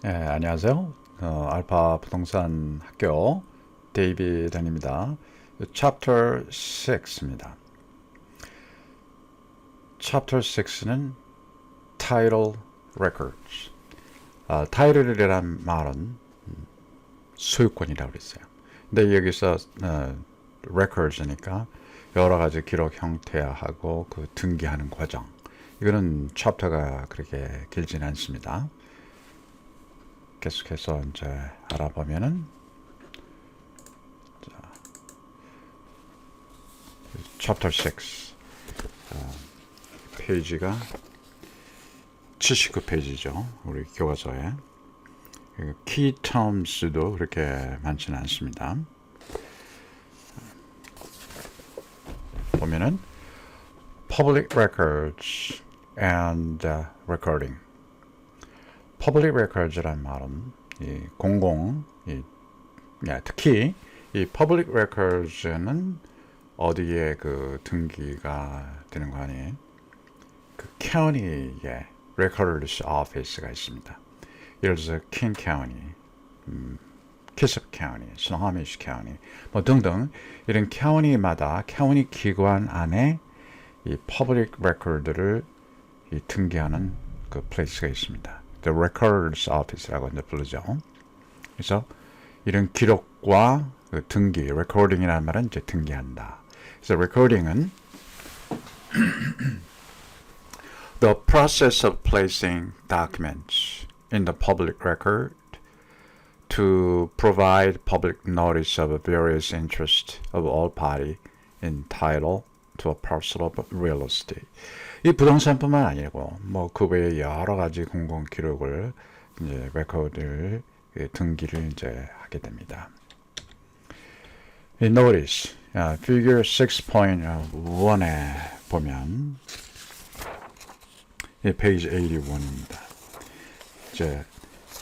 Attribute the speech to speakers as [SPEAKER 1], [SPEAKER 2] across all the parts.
[SPEAKER 1] 안녕하세요. 알파 부동산 학교 데이비드입니다. Chapter 6입니다. Chapter 6는 Title Records. 타이틀이란 말은 소유권이라고 그랬어요. 근데 여기서 records니까 여러 가지 기록 형태하고 그 등기하는 과정. 이거는 챕터가 그렇게 길지는 않습니다. 계속해서 이제 알아보면은 Chapter 6 페이지가 79페이지죠. 우리 교과서에 key terms도 그렇게 많지는 않습니다. 보면은 public records and recording. public records란 말은 이 공공, 특히 이 public records는 어디에 그 등기가 되는 거 아니에요? 그 county에 records office가 있습니다. 예를 들어서 king county, 키스프 county, 스노하미시 county, 뭐 등등 이런 county마다 county 기관 안에 이 public record를 이 등기하는 그 place가 있습니다. The Records Office라고 이제 부르죠. 그래서 이런 기록과 그 등기, recording이라는 말은 이제 등기한다. 그래서 recording은 the process of placing documents in the public record to provide public notice of various interests of all parties entitled to a parcel of real estate. 이 부동산뿐만 아니고 뭐 그 외에 여러 가지 공공 기록을 이제 레코드를 등기를 이제 하게 됩니다. 이 notice, figure 6.1에 보면 이 페이지 81입니다. 이제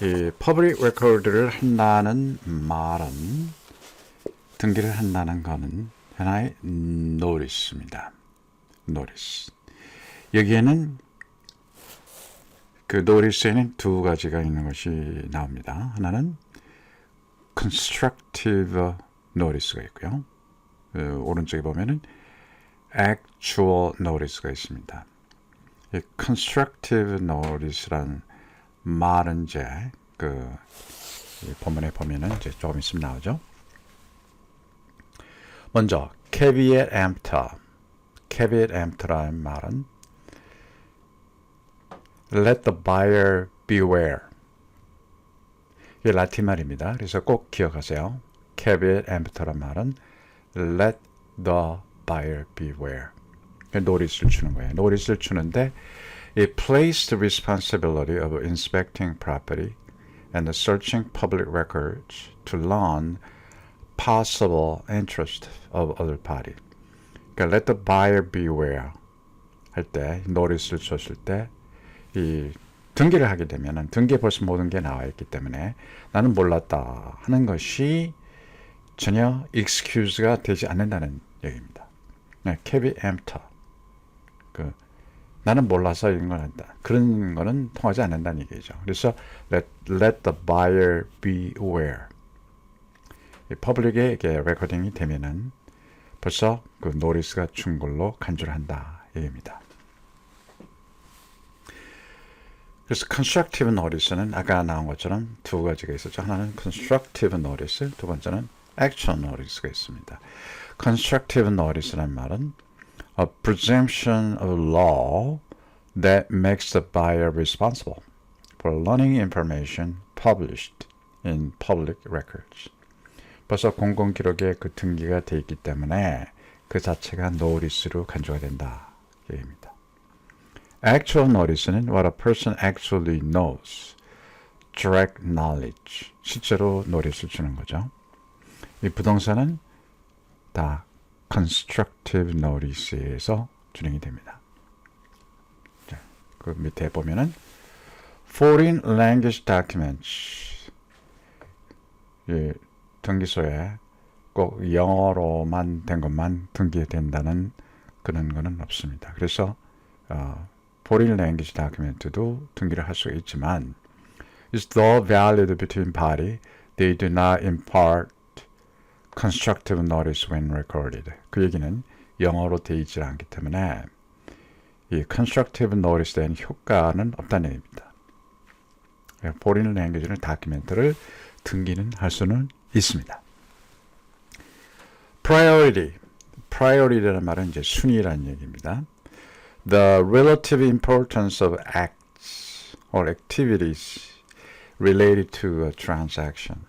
[SPEAKER 1] 이 public record를 한다는 말은 등기를 한다는 것은 하나의 notice입니다. notice. 여기에는 그 notice에는 두 가지가 있는 것이 나옵니다. 하나는 constructive notice가 있고요. 오른쪽에 보면은 actual notice가 있습니다. 이 constructive notice란 말은 이제 그 본문에 보면은 이제 조금 있으면 나오죠. 먼저 caveat emptor. caveat emptor라는 말은 let the buyer beware. 이게 라틴 말입니다. 그래서 꼭 기억하세요. caveat emptor라는 말은 let the buyer beware. 노리스를 주는 거예요. 노리스를 주는데 it placed the responsibility of inspecting property and searching public records to learn possible interest of other party. 그러니까 let the buyer beware 할 때 노리스를 줬을 때 이 등기를 하게 되면은 등기에 벌써 모든 게 나와 있기 때문에 나는 몰랐다 하는 것이 전혀 excuse가 되지 않는다는 얘기입니다. caveat emptor. 나는 몰라서 이런 걸 한다. 그런 거는 통하지 않는다는 얘기죠. 그래서 let the buyer beware. 퍼블릭에 이게 레코딩이 되면은 벌써 그 노리스가 준 걸로 간주를 한다 얘기입니다. 그래서 constructive notice는 아까 나온 것처럼 두 가지가 있었죠. 하나는 constructive notice, 두 번째는 actual notice가 있습니다. constructive notice란 말은 a presumption of law that makes the buyer responsible for learning information published in public records. 벌써 공공기록에 그 등기가 돼 있기 때문에 그 자체가 노리스로 간주가 된다. 얘기입니다. Actual notice는 what a person actually knows. direct knowledge. 실제로 노리스를 주는 거죠. 이 부동산은 다 constructive notice에서 준행이 됩니다. 자, 그 밑에 보면은 foreign language documents. 예, 등기소에 꼭 영어로만 된 것만 등기된다는 그런 거는 없습니다. 그래서 foreign language document도 등기를 할 수가 있지만 is though valid between party, they do not impart constructive notice when recorded. 그 얘기는 영어로 되어 있지 않기 때문에 이 constructive notice에 대한 효과는 없다는 얘기입니다. foreign language는 다큐멘트를 등기는 할 수는 있습니다. priority라는 말은 이제 순위라는 얘기입니다. The relative importance of acts or activities related to a transaction.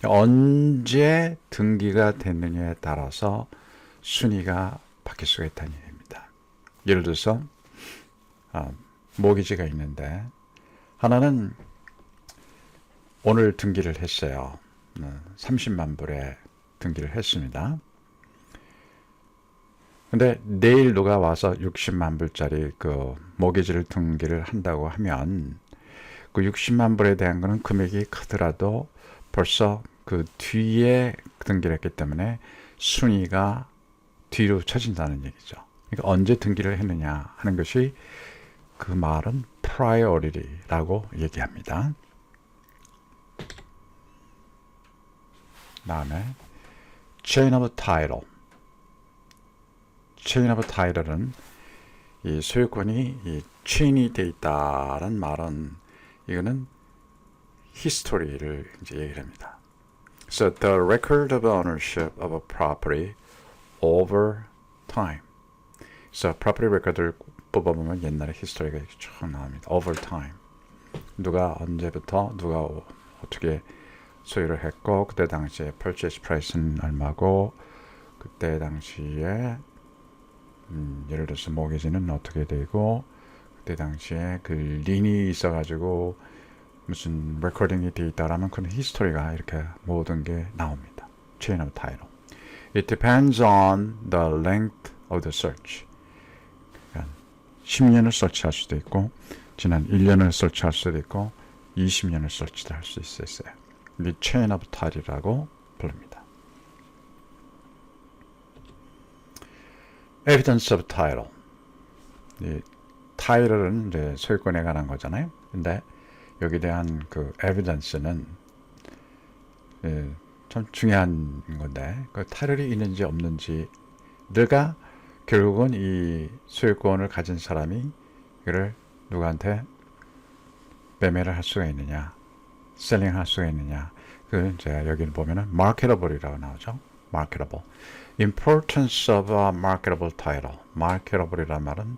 [SPEAKER 1] 언제 등기가 됐느냐에 따라서 순위가 바뀔 수가 있다는 얘기입니다. 예를 들어서 모기지가 있는데 하나는 오늘 등기를 했어요. 30만 불에 등기를 했습니다. 근데 내일 누가 와서 60만 불짜리 그 모기지를 등기를 한다고 하면 그 60만 불에 대한 거는 금액이 크더라도 벌써 그 뒤에 등기를 했기 때문에 순위가 뒤로 처진다는 얘기죠. 그러니까 언제 등기를 했느냐 하는 것이 그 말은 priority라고 얘기합니다. 다음에 chain of title. chain of title은 이 소유권이 이 체인이 돼 있다라는 말은 이거는 history를 이제 얘기를 합니다. So the record of ownership of a property over time. So property record를 뽑아보면 옛날에 history가 쭉 나옵니다. Over time. 누가 언제부터 누가 어떻게 소유를 했고 그때 당시에 purchase price는 얼마고 그때 당시에 예를 들어서 모기지는 어떻게 되고 그때 당시에 그 린이 있어가지고 무슨 레코딩이 되어 있다라면 그런 히스토리가 이렇게 모든 게 나옵니다. Chain of title. It depends on the length of the search. 그러니까 10년을 설치할 수도 있고 지난 1년을 설치할 수도 있고 20년을 설치할 수 있어요. 이 Chain of title이라고 부릅니다. Evidence of title. 이 title은 이제 소유권에 관한 거잖아요. 근데 여기에 대한 그 evidence는 참 중요한 건데 그 title이 있는지 없는지 내가 결국은 이 소유권을 가진 사람이 이를 누구한테 매매를 할 수가 있느냐, 셀링할 수가 있느냐. 그 제가 여기 보면은 marketable이라고 나오죠. marketable. Importance of a marketable title. marketable이란 말은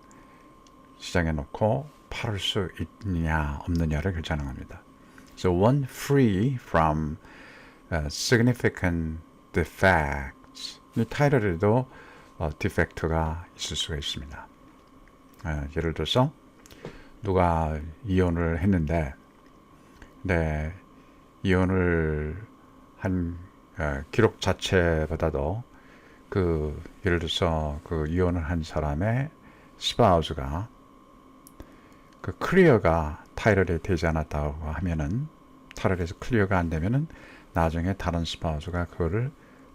[SPEAKER 1] 시장에 놓고 팔을 수 있느냐 없느냐를 결정하는 겁니다. So one free from significant defects. 이 타이틀에도 디펙트가 있을 수가 있습니다. 예를 들어서 누가 이혼을 했는데 네, 이혼을 한 기록 자체보다도 그 예를 들어서 그 이혼을 한 사람의 스파우스가 그 클리어가 타이틀에 되지 않았다고 하면은 타이틀에서 클리어가 안 되면은 나중에 다른 스파우스가 그거를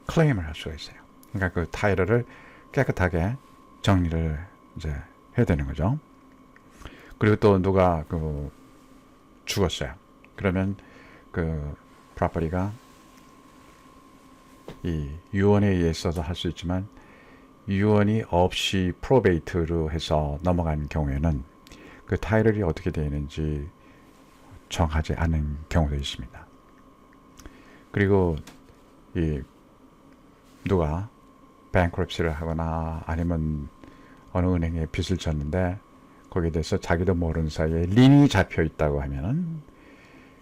[SPEAKER 1] 클레임을 할 수가 있어요. 그러니까 그 타이틀을 깨끗하게 정리를 이제 해야 되는 거죠. 그리고 또 누가 그 죽었어요. 그러면 그 프로퍼티가 이 유언에 의해서도 할 수 있지만 유언이 없이 프로베이트로 해서 넘어간 경우에는 그 타이틀이 어떻게 되는지 정하지 않은 경우도 있습니다. 그리고 이 누가 bankruptcy를 하거나 아니면 어느 은행에 빚을 졌는데 거기에 대해서 자기도 모르는 사이에 린이 잡혀 있다고 하면은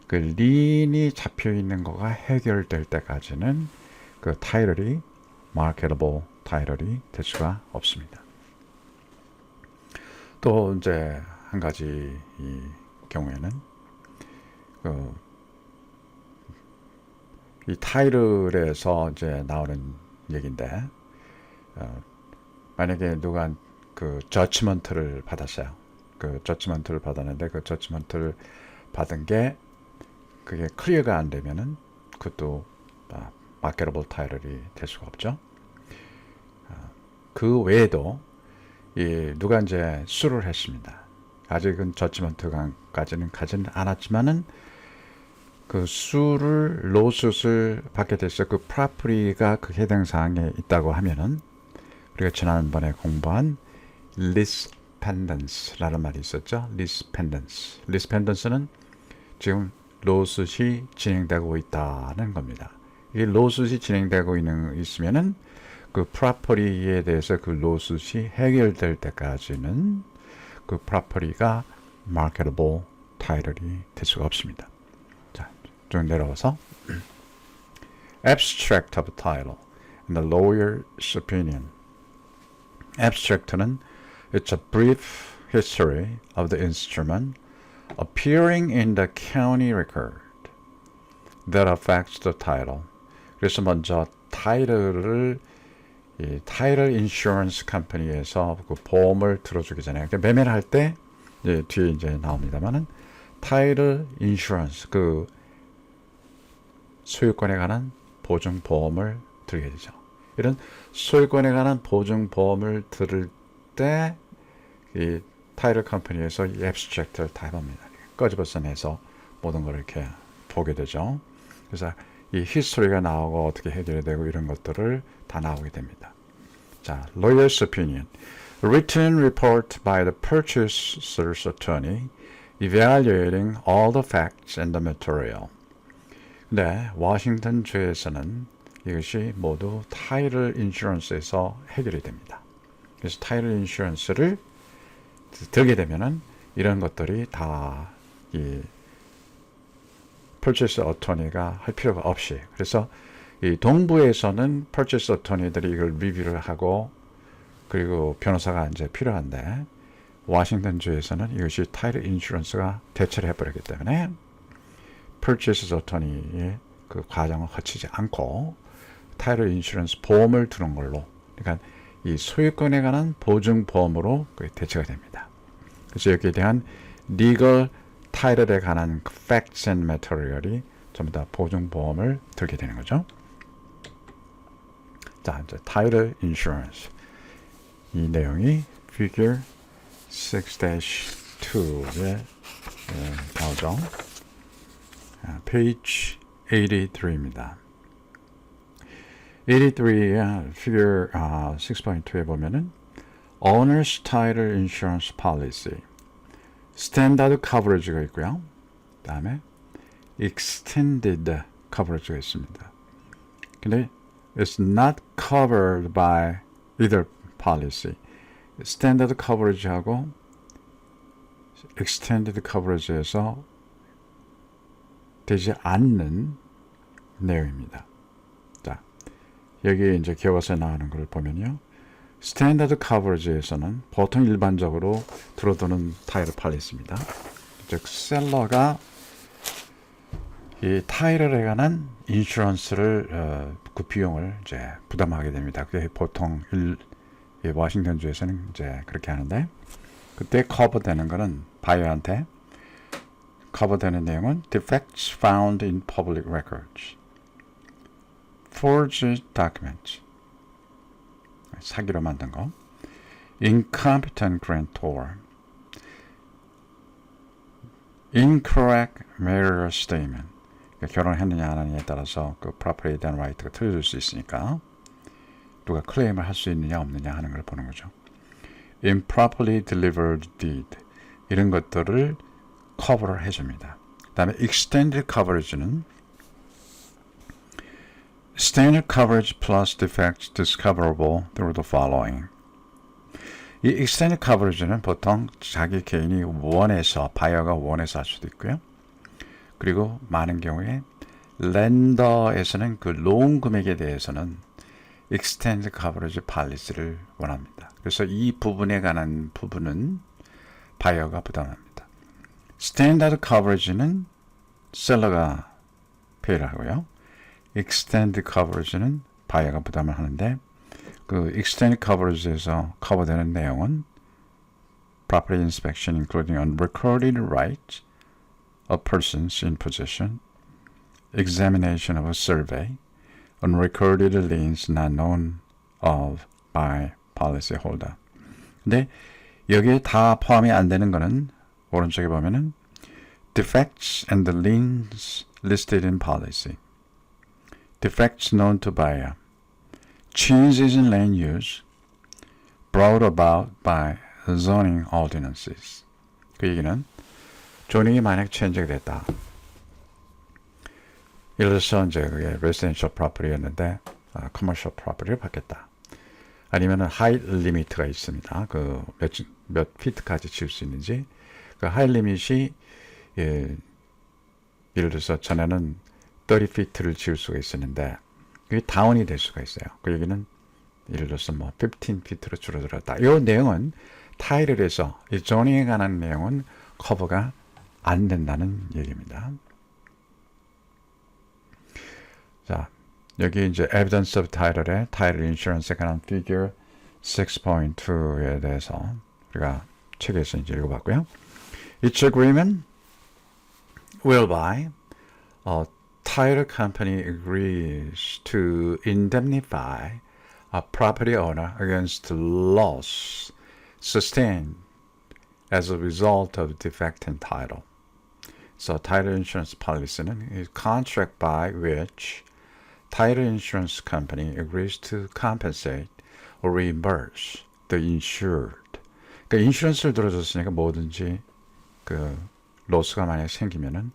[SPEAKER 1] 그 린이 잡혀 있는 거가 해결될 때까지는 그 타이틀이 marketable 타이틀이 될 수가 없습니다. 또 이제 한 가지 이 경우에는 이 타이틀에서 이제 나오는 얘기인데 만약에 누가 그 저치먼트를 받았어요. 그 저치먼트를 받았는데 그 저치먼트를 받은 게 그게 클리어가 안 되면은 그것도 마케터블 타이틀이 될 수가 없죠. 그 외에도 이 누가 이제 수를 했습니다. 아직은 저치먼트까지는 가지는 않았지만은 그 수를 로스를 받게 됐어요. 그 프로퍼티가 그 해당 사항에 있다고 하면은 우리가 지난번에 공부한 리스펜던스라는 말이 있었죠. 리스펜던스는 지금 로스시 진행되고 있다는 겁니다. 이 로스시 진행되고 있으면은 그 프로퍼티에 대해서 그 로스시 해결될 때까지는 그 프로퍼티가 marketable title이 될 수가 없습니다. 자, 좀 내려와서 abstract of title and the lawyer's opinion. abstract는 it's a brief history of the instrument appearing in the county record that affects the title. 그래서 먼저 타이틀을 이 타이틀 인슈런스 컴퍼니에서 그 보험을 들어주기 전에 매매를 할 때 뒤에 이제 나옵니다만은 타이틀 인슈런스 그 소유권에 관한 보증 보험을 들게 되죠. 이런 소유권에 관한 보증 보험을 들을 때 이 타이틀 컴퍼니에서 이 앱스트랙트를 다 해봅니다. 꺼집어서 모든 걸 이렇게 보게 되죠. 그래서 이 히스토리가 나오고 어떻게 해결이 되고 이런 것들을 다 나오게 됩니다. 자, lawyer's opinion. Written report by the purchaser's attorney evaluating all the facts and the material. 근데 워싱턴 주에서는 이것이 모두 타이틀 인슈런스에서 해결이 됩니다. 그래서 타이틀 인슈런스를 들게 되면은 이런 것들이 다 이 purchase attorney가 할 필요가 없이 그래서 이 동부에서는 purchase attorney들이 이걸 리뷰를 하고 그리고 변호사가 이제 필요한데 워싱턴 주에서는 이것이 타이틀 인슈런스가 대처를 해버리기 때문에 purchase attorney의 그 과정을 거치지 않고 타이틀 인슈런스 보험을 두는 걸로 그러니까 이 소유권에 관한 보증 보험으로 대처가 됩니다. 그래서 여기에 대한 legal 타이틀에 관한 facts and material이 전부 다 보증 보험을 들게 되는 거죠. 자, 이제 타이틀 인슈런스 이 내용이 figure 6-2에 나오죠. page 83입니다. 83의 figure 6.2에 보면은 Owner's Title Insurance Policy Standard Coverage가 있고요. 그 다음에 Extended Coverage가 있습니다. 근데 It's not covered by either policy. Standard Coverage하고 Extended Coverage에서 되지 않는 내용입니다. 자, 여기 이제 교과서에 나오는 걸 보면요. 스탠다드 커버리지에서는 보통 일반적으로 들어두는 타이틀 폴리시입니다. 즉 셀러가 이 타이틀에 관한 인슈런스를 그 비용을 이제 부담하게 됩니다. 그게 보통 워싱턴주에서는 이제 그렇게 하는데 그때 커버되는 거는 바이어한테 커버되는 내용은 defects found in public records, forged documents, 사기로 만든 거, incompetent grantor, incorrect marital statement, 그러니까 결혼했느냐 안 하느냐에 따라서 그 property에 대한 right가 틀려질 수 있으니까 누가 클레임을 할 수 있느냐 없느냐 하는 걸 보는 거죠. improperly delivered deed, 이런 것들을 커버를 해줍니다. 그 다음에 extended coverage는 standard coverage plus defects discoverable through the following. 이 extended coverage는 보통 자기 개인이 원해서 바이어가 원해서 할 수도 있고요. 그리고 많은 경우에 렌더에서는 그 로운 금액에 대해서는 extended coverage policy를 원합니다. 그래서 이 부분에 관한 부분은 바이어가 부담합니다. standard coverage는 셀러가 페이를 하고요. extended coverage는 바이어가 부담을 하는데 그 extended coverage에서 커버되는 내용은 property inspection including unrecorded rights of persons in possession, examination of a survey, unrecorded liens not known of by policyholder. 근데 여기에 다 포함이 안 되는 거는 오른쪽에 보면은 defects and the liens listed in policy, defects known to buyer, changes in land use brought about by zoning ordinances. 그 얘기는 조닝이 만약 체인지가 됐다. 예를 들어서 이제 그게 residential property였는데 commercial property를 받겠다. 아니면은 height limit가 있습니다. 그 몇 피트까지 지을 수 있는지. 그 height limit이 예를 들어서 전에는 30피트를 지을 수가 있었는데 그게 다운이 될 수가 있어요. 그 얘기는 예를 들어서 뭐 15피트로 줄어들었다. 이 내용은 타일을해서 이 조닝에 관한 내용은 커버가 안 된다는 얘기입니다. 자, 여기 이제 evidence of title의 title insurance에 관한 figure 6.2에 대해서 우리가 책에서 이제 읽어봤고요. Each agreement whereby a title company agrees to indemnify a property owner against loss sustained as a result of defect in title. So title insurance policy는 is contract by which title insurance company agrees to compensate or reimburse the insured. 그러니까 인슈런스를 들어줬으니까 뭐든지 그 로스가 만약 생기면은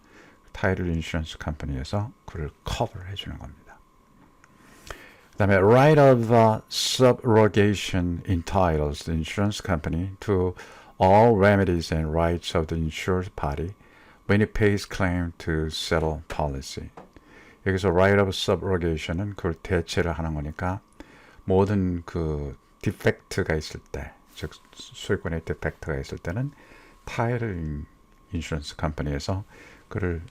[SPEAKER 1] 타이틀 인슈런스 컴퍼니에서 그를 커버를 해주는 겁니다. 그 다음에 right of subrogation entitles the insurance company to all remedies and rights of the insured party when it pays claim to settle policy. 여기서 right of subrogation은 그걸 대체를 하는 거니까 모든 그 디펙트가 있을 때, 즉 소유권의 디펙트가 있을 때는 타이틀 인슈런스 컴퍼니에서 그를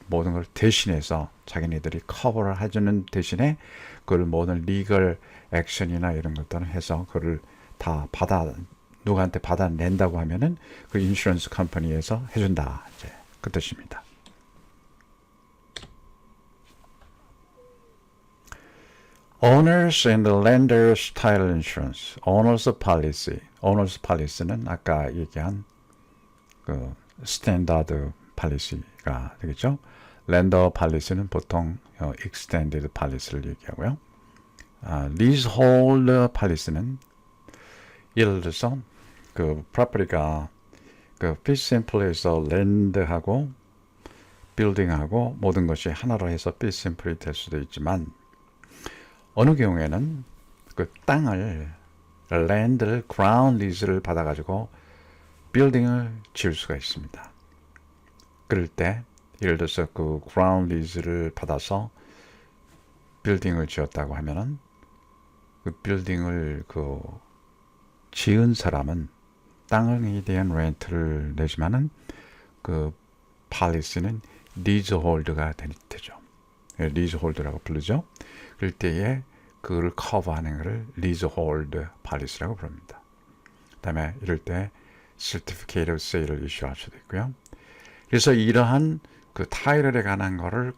[SPEAKER 1] 모든 걸 대신해서 자기네들이 커버를 해주는 대신에 그걸 모든 리걸 액션이나 이런 것들은 해서 그를 다 누구한테 받아낸다고 하면은 그 인슈런스 컴퍼니에서 해준다. 이제 그 뜻입니다. Owners and the lenders title insurance. Owners policy. Owners policy는 아까 얘기한 그 스탠다드 policy가 되겠죠. 랜더 policy는 보통 extended policy를 얘기하고요. leasehold policy는 예를 들어서 그 property가 그 fee simply에서 land하고 building하고 모든 것이 하나로 해서 fee simply 될 수도 있지만 어느 경우에는 그 땅을 land를 ground lease를 받아가지고 빌딩을 지을 수가 있습니다. 그럴 때 예를 들어서 그 ground lease를 받아서 빌딩을 지었다고 하면은 그 빌딩을 그 지은 사람은 땅에 대한 렌트를 내지만은 그 policy는 leasehold가 되죠. leasehold라고 부르죠. 그럴 때에 그걸 커버하는 것을 leasehold policy라고 부릅니다. 그 다음에 이럴 때 certificate of sale을 이슈할 수도 있고요. 그래서 이러한 그 타이틀에 관한 거를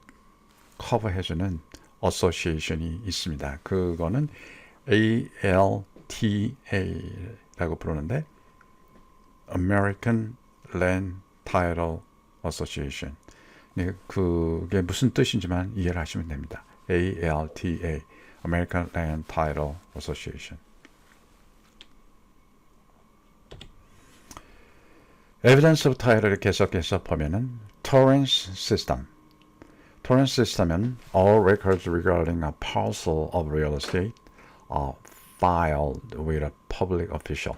[SPEAKER 1] 커버해주는 association이 있습니다. 그거는 ALTA라고 부르는데 American Land Title Association. 네, 그게 무슨 뜻인지만 이해를 하시면 됩니다. ALTA, American Land Title Association. Evidence of Title을 계속해서 보면은 Torrance System. Torrance System은 all records regarding a parcel of real estate are filed with a public official,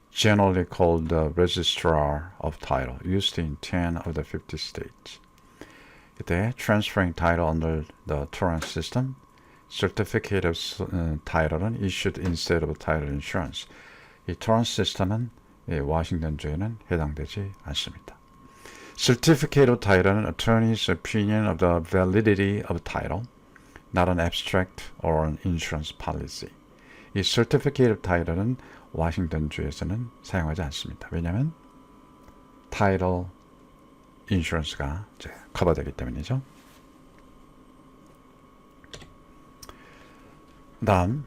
[SPEAKER 1] generally called the Registrar of Title, used in 10 of the 50 states. 이때 transferring title under the Torrance system, certificate of title은 issued instead of title insurance. 이 Torrance system은 워싱턴주에는 해당되지 않습니다. Certificate of title은 attorney's opinion of the validity of title, not an abstract or an insurance policy. 이 Certificate of title은 워싱턴주에서는 사용하지 않습니다. 왜냐하면 타이틀 인슈런스가 이제 커버되기 때문이죠. 다음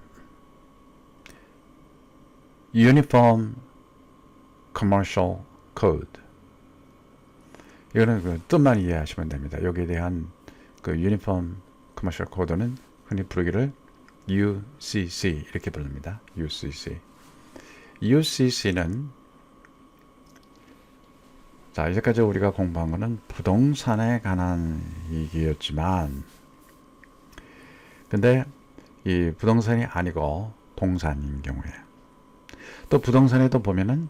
[SPEAKER 1] Uniform Commercial Code. 이거는 그 뜻만 이해하시면 됩니다. 여기에 대한 그 유니폼 커머셜 코드는 흔히 부르기를 UCC 이렇게 부릅니다. UCC. UCC는 자, 이제까지 우리가 공부한 거는 부동산에 관한 얘기였지만, 근데 이 부동산이 아니고 동산인 경우에, 또 부동산에도 보면은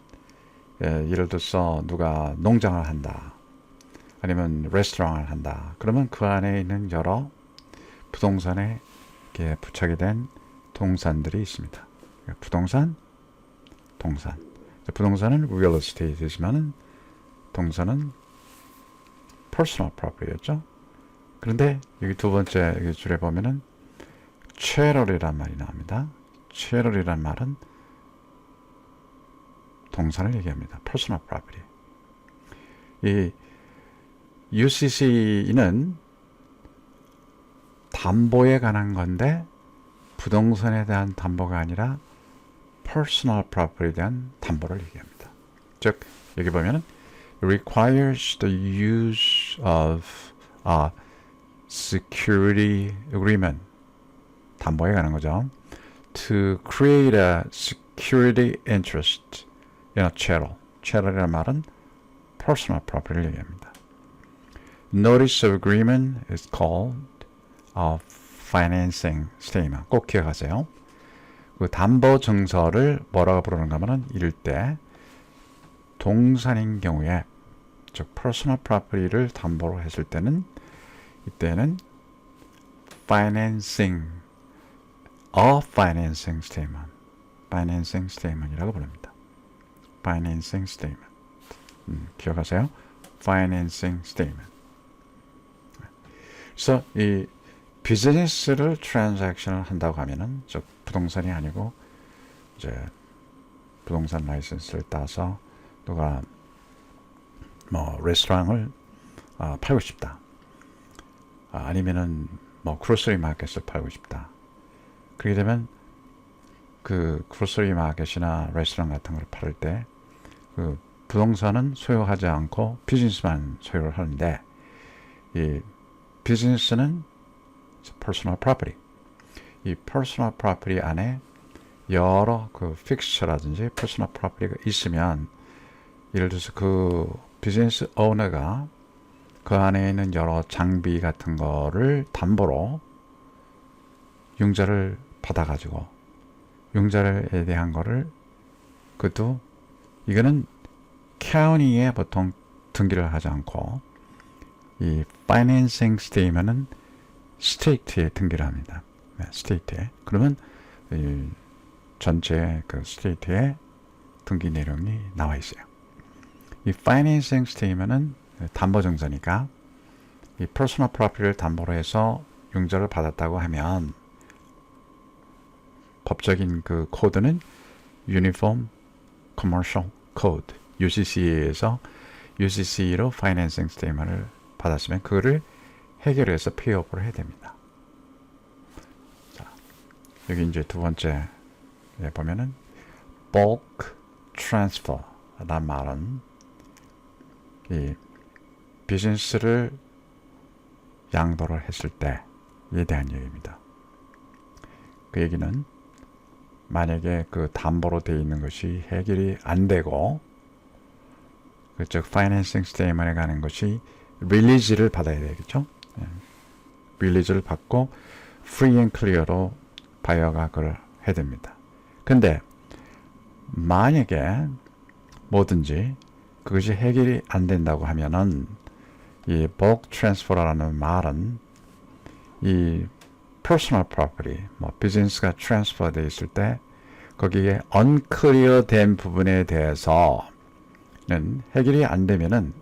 [SPEAKER 1] 예를 들어서 누가 농장을 한다, 아니면 레스토랑을 한다, 그러면 그 안에 있는 여러 부동산에 부착이 된 동산들이 있습니다. 부동산, 동산. 부동산은 real estate이지만은 동산은 personal property였죠. 그런데 여기 두 번째 줄에 보면은 chattel이란 말이 나옵니다. chattel이란 말은 동산을 얘기합니다. personal property. 이 UCC는 담보에 관한 건데 부동산에 대한 담보가 아니라 personal property에 대한 담보를 얘기합니다. 즉 여기 보면은 requires the use of a security agreement, 담보에 관한 거죠. To create a security interest in a chattel. chattel이라는 말은 personal property를 얘기합니다. Notice of agreement is called a financing statement. 꼭 기억하세요. 그 담보 증서를 뭐라고 부르는가 하면 이럴 때 동산인 경우에, 즉 personal property를 담보로 했을 때는 이때는 financing statement, financing statement이라고 부릅니다. financing statement. 기억하세요? financing statement. 그래서 이 비즈니스를 트랜잭션을 한다고 하면은 즉 부동산이 아니고 이제 부동산 라이선스를 따서 누가 뭐 레스토랑을 팔고 싶다. 아니면은 뭐 그로서리 마켓을 팔고 싶다. 그렇게 되면 그 그로서리 마켓이나 레스토랑 같은 걸 팔을 때 그 부동산은 소유하지 않고 비즈니스만 소유를 하는데 이 비즈니스는 personal property. 이 personal property 안에 여러 그 픽스처라든지 personal property가 있으면 예를 들어서 그 비즈니스 오너가 그 안에 있는 여러 장비 같은 거를 담보로 융자를 받아가지고 융자에 대한 거를 그것도 이거는 county에 보통 등기를 하지 않고 이 financing statement은 state에 등기를 합니다. 네, state에. 그러면 이 전체 그 state에 등기 내용이 나와 있어요. 이 financing statement은 담보 증서니까 이 personal property를 담보로 해서 융자를 받았다고 하면 법적인 그 코드는 Uniform Commercial Code UCC에서 UCC로 financing statement을 받았으면 그거를 해결해서 페이오프를 해야 됩니다. 자, 여기 이제 두 번째 보면은 bulk transfer란 말은 이 비즈니스를 양도를 했을 때에 대한 얘기입니다. 그 얘기는 만약에 그 담보로 되어 있는 것이 해결이 안 되고 즉 파이낸싱 스테이트먼트에 가는 것이 릴리즈를 받아야 되겠죠. 릴리즈를 받고 free and clear로 바이어가 그걸 해야 됩니다. 근데 만약에 뭐든지 그것이 해결이 안 된다고 하면은 이 bulk transfer라는 말은 이 personal property, 뭐 비즈니스가 트랜스퍼 되어 있을 때 거기에 unclear 된 부분에 대해서는 해결이 안 되면은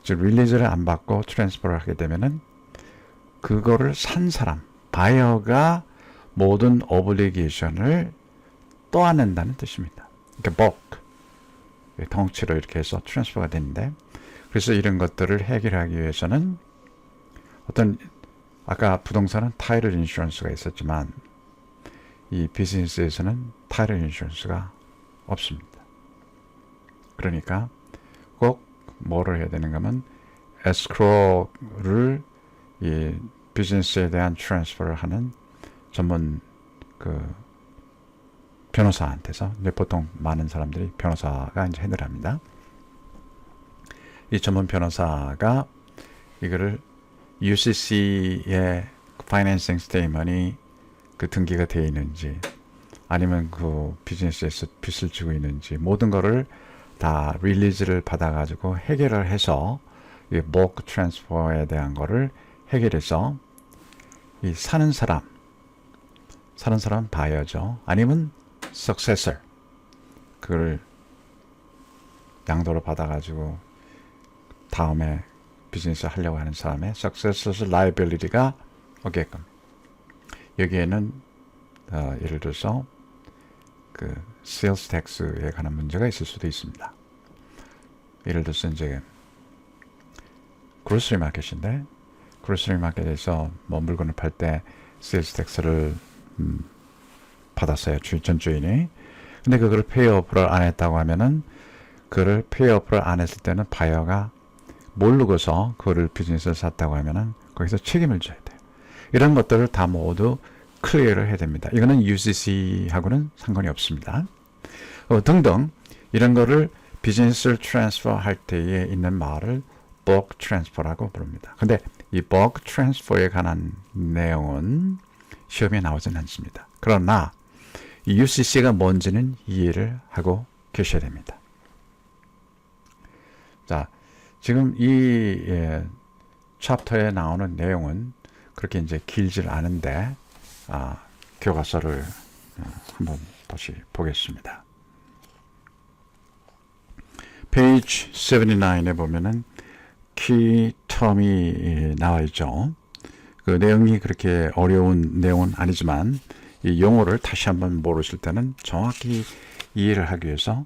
[SPEAKER 1] 즉 릴리즈를 안 받고 트랜스퍼를 하게 되면은 그거를 산 사람, 바이어가 모든 오블리게이션을 떠안는다는 뜻입니다. 그러니까 bulk, 덩치로 이렇게 해서 트랜스퍼가 되는데 그래서 이런 것들을 해결하기 위해서는 어떤 아까 부동산은 타이틀 인슈런스가 있었지만 이 비즈니스에서는 타이틀 인슈런스가 없습니다. 그러니까 꼭 뭐를 해야 되는가 하면 escrow를 이 비즈니스에 대한 트랜스퍼를 하는 전문 그 변호사한테서 이제 보통 많은 사람들이 변호사가 이제 핸들 합니다. 이 전문 변호사가 이거를 UCC의 파이낸싱 스테이트먼이 그 등기가 되어 있는지 아니면 그 비즈니스에서 빚을 지고 있는지 모든 거를 다 릴리즈를 받아가지고 해결을 해서 이 모크 트랜스퍼에 대한 거를 해결해서 이 사는 사람 바이어죠. 아니면 successor 그걸 양도를 받아가지고 다음에 비즈니스 하려고 하는 사람의 successor liability가 오게끔 여기에는 예를 들어서 그 sales tax에 관한 문제가 있을 수도 있습니다. 예를 들어서 이제 grocery 마켓인데 grocery 마켓에서 뭐 물건을 팔 때 sales tax를 받았어요. 전 주인이. 근데 그걸 페이오프를 안 했다고 하면은 그를 페이오프를 안 했을 때는 바이어가 모르고서 그거를 비즈니스를 샀다고 하면은 거기서 책임을 져야 돼요. 이런 것들을 다 모두 클리어를 해야 됩니다. 이거는 UCC하고는 상관이 없습니다. 등등 이런 거를 비즈니스를 트랜스퍼 할 때에 있는 말을 bulk transfer라고 부릅니다. 근데 이 bulk transfer에 관한 내용은 시험에 나오진 않습니다. 그러나 이 UCC가 뭔지는 이해를 하고 계셔야 됩니다. 자, 지금 이 챕터에 나오는 내용은 그렇게 이제 길질 않은데 교과서를 한번 다시 보겠습니다. 페이지 79에 보면은 키 텀이 나와 있죠. 그 내용이 그렇게 어려운 내용은 아니지만 이 용어를 다시 한번 모르실 때는 정확히 이해를 하기 위해서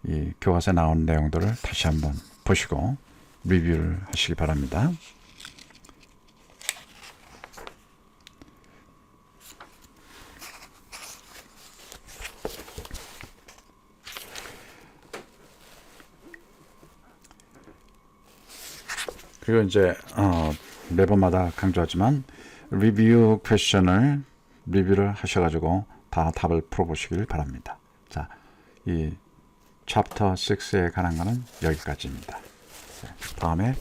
[SPEAKER 1] 이 교과서에 나온 내용들을 다시 한번 보시고 리뷰를 하시기 바랍니다. 그리고 이제 매번마다 강조하지만 리뷰 퀘션을 리뷰를 하셔가지고 다 답을 풀어보시길 바랍니다. 자, 이 챕터 6에 관한 거는 여기까지입니다. 다음에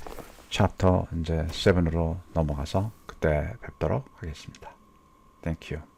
[SPEAKER 1] 챕터 이제 7으로 넘어가서 그때 뵙도록 하겠습니다. Thank you.